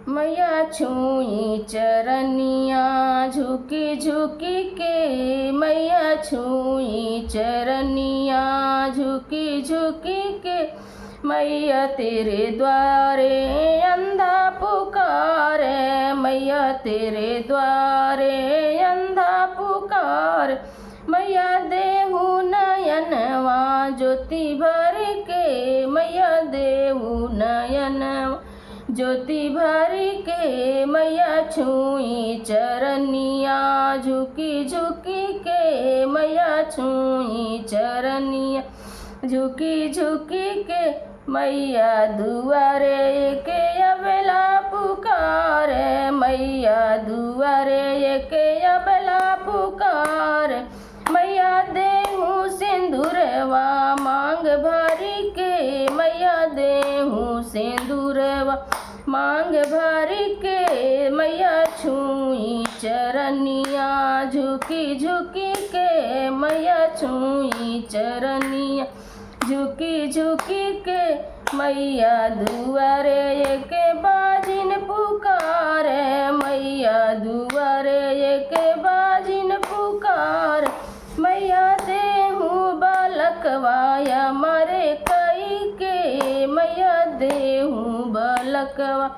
मैया छुई चरनिया झुकी झुकी के, मैया छुई चरनिया झुकी झुकी के। मैया तेरे द्वारे अंधा पुकारे, मैया तेरे द्वारे अंधा पुकार। मैया देहु नयनवा ज्योति भर के, मैया देहु नयनवा ज्योति भर के। मैया छुई चरनिया झुकी झुकी के, मैया छुई चरनिया झुकी झुकी के। मैया दुआरे के अबला पुकारे, मैया दुआरे के अबला पुकारे। मैया देहु सिंदूरवा मांग भरी के, मैया देहु सिंदूरवा मांग भरी के। मैया छुई चरनिया झुकी झुकी के, मैया छुई चरनिया झुकी झुकी के। मैया दुआरे के बाजिन पुकारे, मैया दुआरे के बाजिन पुकार। मैया देहु बालकवाया मरे कई के, मैया देहु बालकवा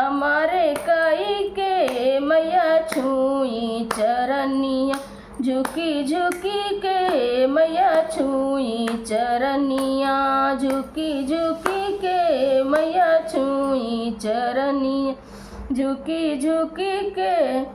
अमरे कई के। मैया छुई चरनिया झुकी झुकी के, मैया छुई चरनिया झुकी झुकी के। मैया छुई चरनिया झुकी झुकी के।